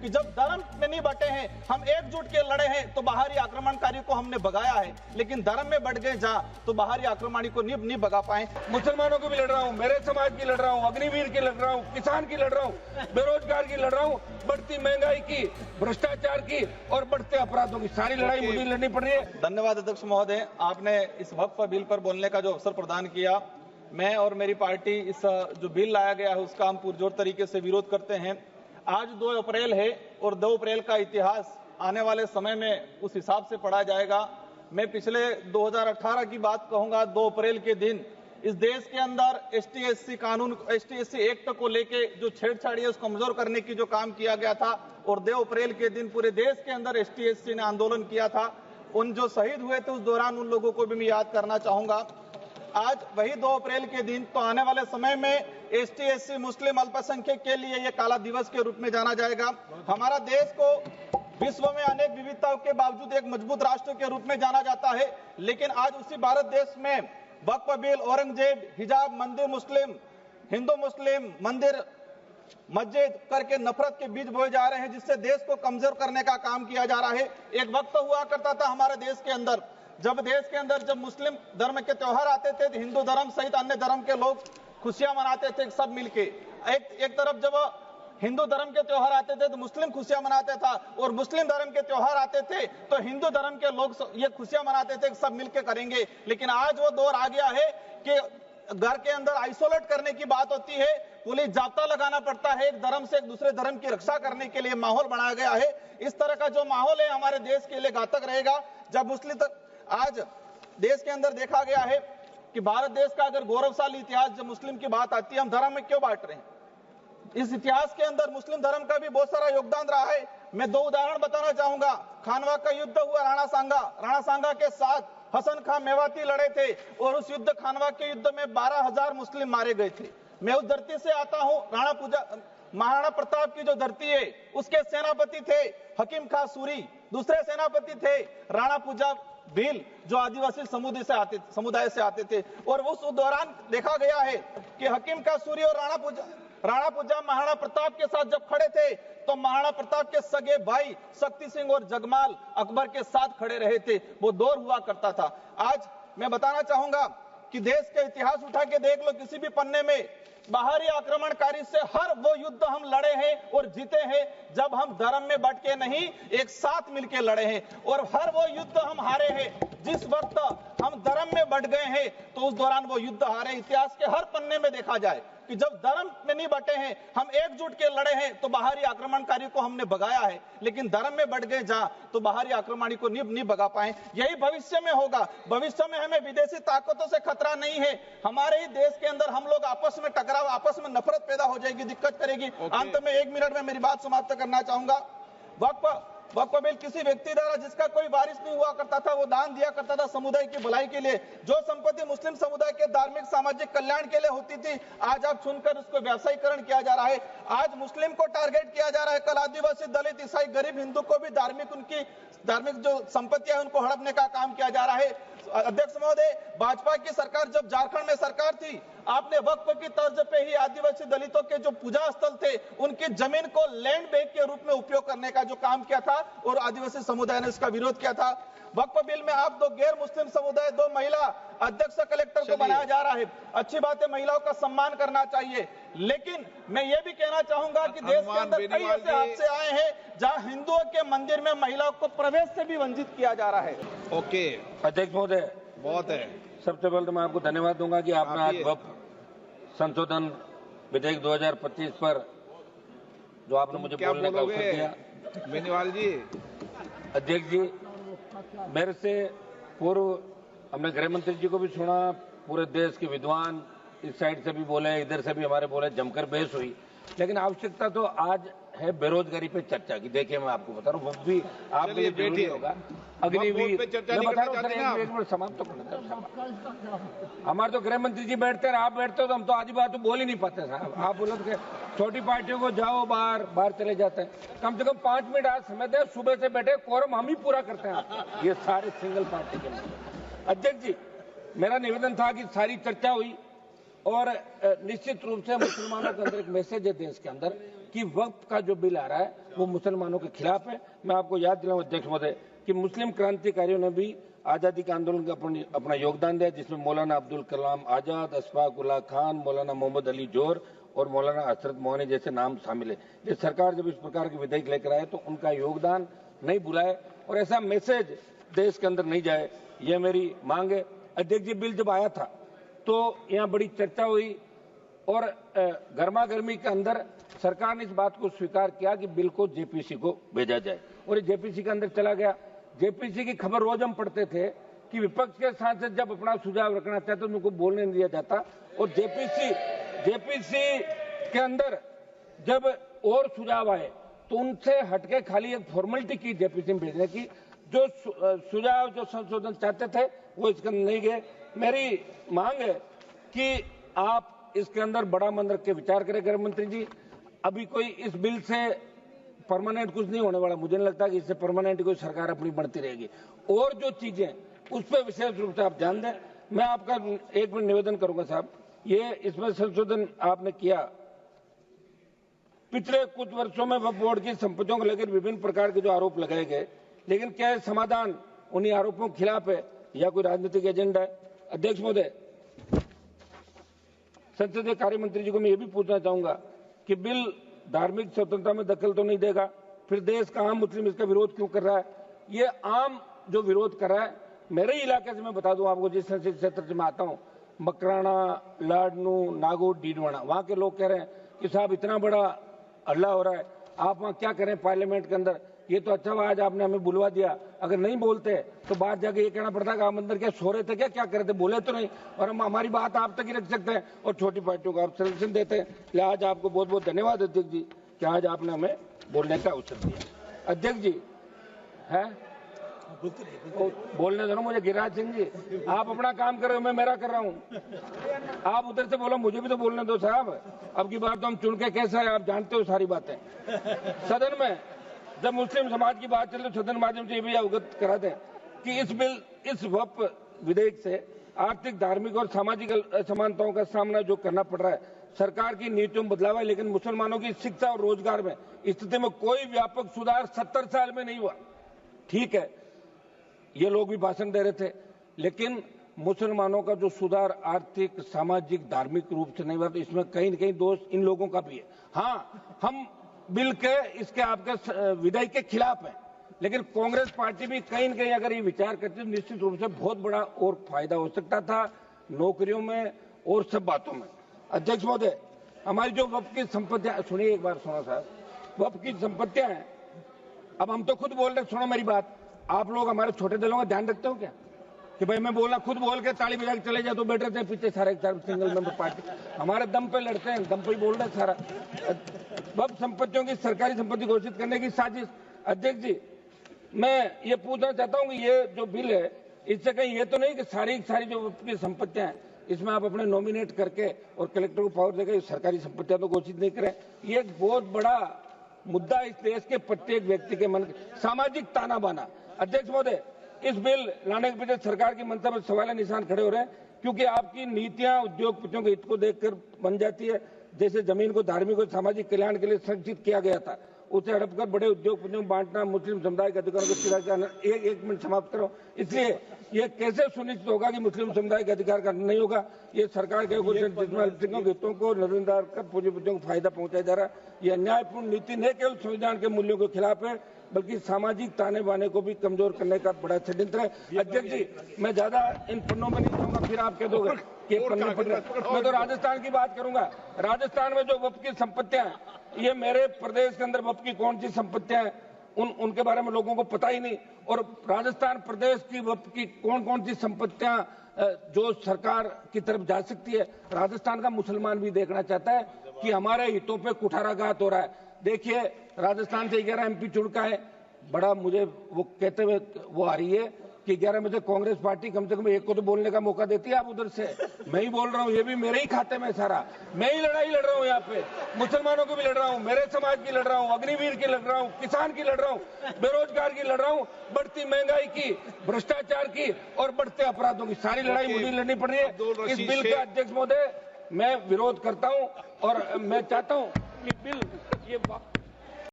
कि जब धर्म में नहीं बटे हैं, हम एकजुट के लड़े हैं तो बाहरी आक्रमणकारी को हमने भगाया है, लेकिन धर्म में बढ़ गए जहां तो बाहरी आक्रमणी को नहीं भगा पाए। मुसलमानों की भी लड़ रहा हूँ, मेरे समाज की लड़ रहा हूँ, अग्निवीर की लड़ रहा हूँ, किसान की लड़ रहा हूँ, बेरोजगार की लड़ रहा हूँ, बढ़ती महंगाई की, भ्रष्टाचार की और बढ़ते अपराधों की सारी लड़ाई मुझे लड़नी पड़ रही है। धन्यवाद अध्यक्ष महोदय, आपने इस वक्फ बिल पर बोलने का जो अवसर प्रदान किया। मैं और मेरी पार्टी इस जो बिल लाया गया है उसका हम पुरजोर तरीके से विरोध करते हैं। आज 2 अप्रैल है और 2 अप्रैल का इतिहास आने वाले समय में उस हिसाब से पढ़ा जाएगा। मैं पिछले 2018 की बात कहूंगा। 2 अप्रैल के दिन इस देश के अंदर एसटी-एससी कानून, एसटी-एससी एक्ट को लेके जो छेड़छाड़ी है उसको कमजोर करने की जो काम किया गया था, और 2 अप्रैल के दिन पूरे देश के अंदर एसटी-एससी ने आंदोलन किया था। उन जो शहीद हुए थे उस दौरान उन लोगों को भी मैं याद करना चाहूंगा। आज वही 2 अप्रैल के दिन तो आने वाले समय में एसटी-एससी मुस्लिम अल्पसंख्यक के लिए ये काला दिवस के रूप में जाना जाएगा। हमारा देश को विश्व में अनेक विविधताओं के बावजूद एक मजबूत राष्ट्र के रूप में जाना जाता है, लेकिन आज उसी भारत देश में वक्फ बिल, औरंगजेब, हिजाब, मंदिर मुस्लिम, हिंदू मुस्लिम, मंदिर मस्जिद करके नफरत के बीज बोए जा रहे हैं, जिससे देश को कमजोर करने का काम किया जा रहा है। एक वक्त हुआ करता था हमारे देश के अंदर, जब मुस्लिम धर्म के त्योहार आते थे तो हिंदू धर्म सहित अन्य धर्म के लोग खुशियां मनाते थे सब मिलके। एक तरफ जब हिंदू धर्म के त्योहार आते थे तो मुस्लिम खुशियां मनाते था, और मुस्लिम धर्म के त्योहार आते थे तो हिंदू धर्म के लोग ये खुशियां मनाते थे सब मिलके करेंगे। लेकिन आज वो दौर आ गया है कि घर के अंदर आइसोलेट करने की बात होती है, पुलिस जाब्ता लगाना पड़ता है, एक धर्म से एक दूसरे धर्म की रक्षा करने के लिए माहौल बनाया गया है। इस तरह का जो माहौल है हमारे देश के लिए घातक रहेगा। जब आज देश के अंदर देखा गया है कि भारत देश का अगर गौरवशाली इतिहास जब मुस्लिम की बात आती है, हम धर्म में क्यों बांट रहे हैं? इस इतिहास के अंदर मुस्लिम धर्म का भी बहुत सारा योगदान रहा है। मैं 2 उदाहरण बताना चाहूंगा। खानवा का युद्ध हुआ राणा सांगा के साथ हसन खां मेवाती लड़े थे, और उस युद्ध, खानवा के युद्ध में 12,000 मुस्लिम मारे गए थे। मैं उस धरती से आता हूं। महाराणा प्रताप की जो धरती है उसके सेनापति थे हकीम खां सूरी, दूसरे सेनापति थे राणा पूजा भील, जो आदिवासी समुदाय से आते थे। और उस दौरान देखा गया है कि हकीम खां सूरी और राणा पूजा महाराणा प्रताप के साथ जब खड़े थे तो महाराणा प्रताप के सगे भाई शक्ति सिंह और जगमाल अकबर के साथ खड़े रहे थे। वो दौर हुआ करता था। आज मैं बताना चाहूंगा कि देश का इतिहास उठा के देख लो, किसी भी पन्ने में बाहरी आक्रमणकारी से हर वो युद्ध हम लड़े हैं और जीते हैं जब हम धर्म में बट के नहीं, एक साथ मिलकर लड़े हैं। और हर वो युद्ध हम हारे हैं जिस वक्त हम धर्म में बट गए हैं, तो उस दौरान वो युद्ध हारे। इतिहास के हर पन्ने में देखा जाए कि जब धर्म में नहीं बटे हैं, हम एकजुट के लड़े हैं तो बाहरी आक्रमणकारी को हमने भगाया है, लेकिन धर्म में बढ़ गए जहां तो बाहरी आक्रमणी को नहीं भगा पाए। यही भविष्य में होगा। भविष्य में हमें विदेशी ताकतों से खतरा नहीं है। हमारे ही देश के अंदर हम लोग आपस में टकराव, आपस में नफरत पैदा हो जाएगी, दिक्कत करेगी। अंत में 1 मिनट में मेरी बात समाप्त करना चाहूंगा। वक्फ बिल किसी व्यक्ति द्वारा जिसका कोई वारिस नहीं हुआ करता था, वो दान दिया करता था समुदाय की भलाई के लिए। जो संपत्ति मुस्लिम समुदाय के धार्मिक सामाजिक कल्याण के लिए होती थी, आज आप सुनकर उसको व्यावसायीकरण किया जा रहा है। आज मुस्लिम को टारगेट किया जा रहा है, कल आदिवासी, दलित, ईसाई, गरीब हिंदू को भी उनकी धार्मिक जो संपत्तियां है उनको हड़पने का काम किया जा रहा है। अध्यक्ष महोदय, भाजपा की सरकार जब झारखंड में सरकार थी, आपने वक्फ की तर्ज पे ही आदिवासी दलितों के जो पूजा स्थल थे उनकी जमीन को लैंड बैंक के रूप में उपयोग करने का जो काम किया था, और आदिवासी समुदाय ने इसका विरोध किया था। वक्फ बिल में आप 2 गैर मुस्लिम समुदाय, 2 महिला अध्यक्ष कलेक्टर को बनाया जा रहा है। अच्छी बात है, महिलाओं का सम्मान करना चाहिए, लेकिन मैं ये भी कहना चाहूंगा कि देश के अंदर कई ऐसे हादसे आए हैं जहां हिंदुओं के मंदिर में महिलाओं को प्रवेश से भी वंचित किया जा रहा है। ओके अध्यक्ष महोदय, बहुत है। सबसे पहले तो मैं आपको धन्यवाद दूंगा कि आपने आज वक्फ संशोधन विधेयक 2025 पर जो आपने मुझे बोलने का अवसर दिया। बेनीवाल जी, अध्यक्ष जी, मेरे से पूर्व हमने गृह मंत्री जी को भी सुना, पूरे देश के विद्वान इस साइड से भी बोले, इधर से भी हमारे बोले, जमकर बहस हुई। लेकिन आवश्यकता तो आज है बेरोजगारी पे चर्चा की। देखिए मैं आपको बता रहा हूँ, वो भी आप लिए जरूरी होगा। अग्निवीर समाप्त तो करना। हमारे तो गृह मंत्री जी बैठते हैं, आप बैठते हो तो हम तो आधी बात तो बोल ही नहीं पाते साहब। आप बोलो तो छोटी पार्टियों को जाओ बाहर चले जाते हैं। कम से कम 5 मिनट आज समय दे, सुबह से बैठे, कोरम हम ही पूरा करते हैं। ये सारे सिंगल पार्टी के लिए। अध्यक्ष जी, मेरा निवेदन था कि सारी चर्चा हुई और निश्चित रूप से मुसलमानों के अंदर एक मैसेज है देश के अंदर कि वक्फ का जो बिल आ रहा है वो मुसलमानों के खिलाफ है। मैं आपको याद दिलाऊं अध्यक्ष महोदय कि मुस्लिम क्रांतिकारियों ने भी आजादी के आंदोलन का अपना योगदान दिया, जिसमें मौलाना अब्दुल कलाम आजाद, अशफाक उल्लाह खान, मौलाना मोहम्मद अली जोर और मौलाना हसरत मोहनी जैसे नाम शामिल है। ये सरकार जब इस प्रकार के विधेयक लेकर आए तो उनका योगदान नहीं भुलाए और ऐसा मैसेज देश के अंदर नहीं जाए, ये मेरी मांग है। अध्यक्ष जी, बिल जब आया था तो यहाँ बड़ी चर्चा हुई और गर्मा गर्मी के अंदर सरकार ने इस बात को स्वीकार किया कि बिल को जेपीसी को भेजा जाए और ये जेपीसी के अंदर चला गया। जेपीसी की खबर रोज हम पढ़ते थे कि विपक्ष के सांसद जब अपना सुझाव रखना चाहते तो उनको बोलने नहीं दिया जाता और जेपीसी के अंदर जब और सुझाव आए तो उनसे हटके खाली एक फॉर्मेलिटी की जेपीसी में भेजने की, जो सुझाव जो संशोधन चाहते थे वो इसके अंदर नहीं गए। मेरी मांग है कि आप इसके अंदर बड़ा मन रख के विचार करें गृह मंत्री जी। अभी कोई इस बिल से परमानेंट कुछ नहीं होने वाला, मुझे नहीं लगता कि इससे परमानेंट कोई सरकार अपनी बढ़ती रहेगी। और जो चीजें उस पर विशेष रूप से आप ध्यान दें। मैं आपका एक मिनट निवेदन करूंगा साहब, ये इसमें संशोधन आपने किया, पिछले कुछ वर्षों में वक्फ बोर्ड की संपत्तियों को लेकर विभिन्न प्रकार के जो आरोप लगाए गए, लेकिन क्या समाधान उन्हीं आरोपों के खिलाफ है या कोई राजनीतिक एजेंडा है? अध्यक्ष महोदय, संसदीय कार्य मंत्री जी को मैं ये भी पूछना चाहूंगा कि बिल धार्मिक स्वतंत्रता में दखल तो नहीं देगा, फिर देश का आम मुस्लिम इसका विरोध क्यों कर रहा है? ये आम जो विरोध कर रहा है, मेरे इलाके से मैं बता दूं आपको, जिस संसदीय क्षेत्र से मैं आता हूं, मकराना, लाडनू, नागौर, डीडवाना, वहां के लोग कह रहे हैं कि साहब इतना बड़ा हल्ला हो रहा है, आप वहां क्या करें पार्लियामेंट के अंदर? ये तो अच्छा हुआ आज आपने हमें बुलवा दिया, अगर नहीं बोलते तो बाहर जाके ये कहना पड़ता कि आप अंदर क्या सो रहे थे, क्या कर रहे थे, बोले तो नहीं। और हम हमारी बात आप तक ही रख सकते हैं और छोटी पार्टियों को आप संरक्षण देते हैं। लिहाजा आपको बहुत बहुत धन्यवाद अध्यक्ष जी कि आज आपने हमें बोलने का अवसर दिया। अध्यक्ष जी है बोलने दो ना मुझे। गिरिराज सिंह जी, आप अपना काम कर रहे हो, मैं मेरा कर रहा हूँ। आप उधर से बोलो, मुझे भी तो बोलने दो साहब। अब की बार तो हम चुन के कैसा है आप जानते हो सारी बातें। सदन में जब मुस्लिम समाज की बात चल रही तो सदन माध्यम से ये भी अवगत करा दें कि इस वक्फ विधेयक से आर्थिक, धार्मिक और सामाजिक असमानताओं का सामना जो करना पड़ रहा है, सरकार की नीतियों में बदलाव है, लेकिन मुसलमानों की शिक्षा और रोजगार में स्थिति में कोई व्यापक सुधार 70 साल में नहीं हुआ। ठीक है, ये लोग भी भाषण दे रहे थे, लेकिन मुसलमानों का जो सुधार आर्थिक, सामाजिक, धार्मिक रूप से नहीं हुआ, तो इसमें कहीं न कहीं दोष इन लोगों का भी है। हाँ, हम बिल के इसके आपके विधेयक के खिलाफ है, लेकिन कांग्रेस पार्टी भी कहीं न कहीं अगर ये विचार करती तो निश्चित रूप से बहुत बड़ा और फायदा हो सकता था नौकरियों में और सब बातों में। अध्यक्ष महोदय, हमारी जो वक्फ की संपत्तियां, सुनिए एक बार, सुनो साहब, वक्फ की संपत्तियां हैं, अब हम तो खुद बोल रहे, सुनो मेरी बात, आप लोग हमारे छोटे दलों का ध्यान रखते हो क्या कि भाई मैं बोलना, खुद बोल के ताली बजा के चले जाए तो बैठ रहते हैं पीछे सारे सिंगल मेंबर पार्टी, हमारे दम पे लड़ते हैं, दम पे ही बोल रहे हैं सारा। वक्फ संपत्तियों की सरकारी संपत्ति घोषित करने की साजिश। अध्यक्ष जी, मैं ये पूछना चाहता हूँ कि ये जो बिल है, इससे कहीं ये तो नहीं कि सारी जो वक्फ की संपत्तियां हैं इसमें आप अपने नॉमिनेट करके और कलेक्टर को पावर देकर सरकारी संपत्तियां तो घोषित नहीं करें? ये एक बहुत बड़ा मुद्दा इस देश के प्रत्येक व्यक्ति के मन, सामाजिक ताना बाना। अध्यक्ष महोदय, इस बिल लाने के पीछे सरकार की मंशा पर सवाल निशान खड़े हो रहे हैं, क्योंकि आपकी नीतियां उद्योगपतियों के हित को देखकर बन जाती है। जैसे जमीन को धार्मिक और सामाजिक कल्याण के लिए संरक्षित किया गया था, उसे हड़पकर बड़े उद्योगपतियों को बांटना, मुस्लिम समुदाय के अधिकारों को सीधा करना। एक मिनट समाप्त करो। इसलिए ये कैसे सुनिश्चित होगा कि मुस्लिम समुदाय के अधिकार का नहीं होगा? ये सरकार के जिसमें हितों को नजरअंदाज कर पूंजीपतियों को फायदा पहुंचाया जा रहा है। ये अन्यायपूर्ण नीति न केवल संविधान के मूल्यों के खिलाफ है, बल्कि सामाजिक ताने बाने को भी कमजोर करने का बड़ा षड्यंत्र है। अध्यक्ष जी, मैं ज्यादा इन पन्नों में नहीं जाऊंगा, फिर आप कह दोगे कि पन्ने पड़ रहे। मैं तो राजस्थान की बात करूंगा। राजस्थान में जो वक्फ की संपत्तियां हैं, ये मेरे प्रदेश के अंदर वक्फ की कौन सी संपत्तियां हैं उनके बारे में लोगों को पता ही नहीं। और राजस्थान प्रदेश की वक्फ की कौन सी संपत्तियां जो सरकार की तरफ जा सकती है, राजस्थान का मुसलमान भी देखना चाहता है कि हमारे हितों पे कुठाराघात हो रहा है। देखिए, राजस्थान से 11 MP चुन का है, बड़ा मुझे वो कहते हुए वो आ रही है कि 11 में से कांग्रेस पार्टी कम से कम एक को तो बोलने का मौका देती है। आप उधर से, मैं ही बोल रहा हूँ, ये भी मेरे ही खाते में सारा, मैं ही लड़ाई लड़ रहा हूँ यहाँ पे, मुसलमानों की भी लड़ रहा हूँ, मेरे समाज की लड़ रहा हूँ, अग्निवीर की लड़ रहा हूँ, किसान की लड़ रहा हूँ, बेरोजगार की लड़ रहा हूँ, बढ़ती महंगाई की, भ्रष्टाचार की और बढ़ते अपराधों की, सारी लड़ाई मुझे लड़नी पड़ रही है। इस बिल का अध्यक्ष महोदय मैं विरोध करता हूँ और मैं चाहता हूँ कि बिल ये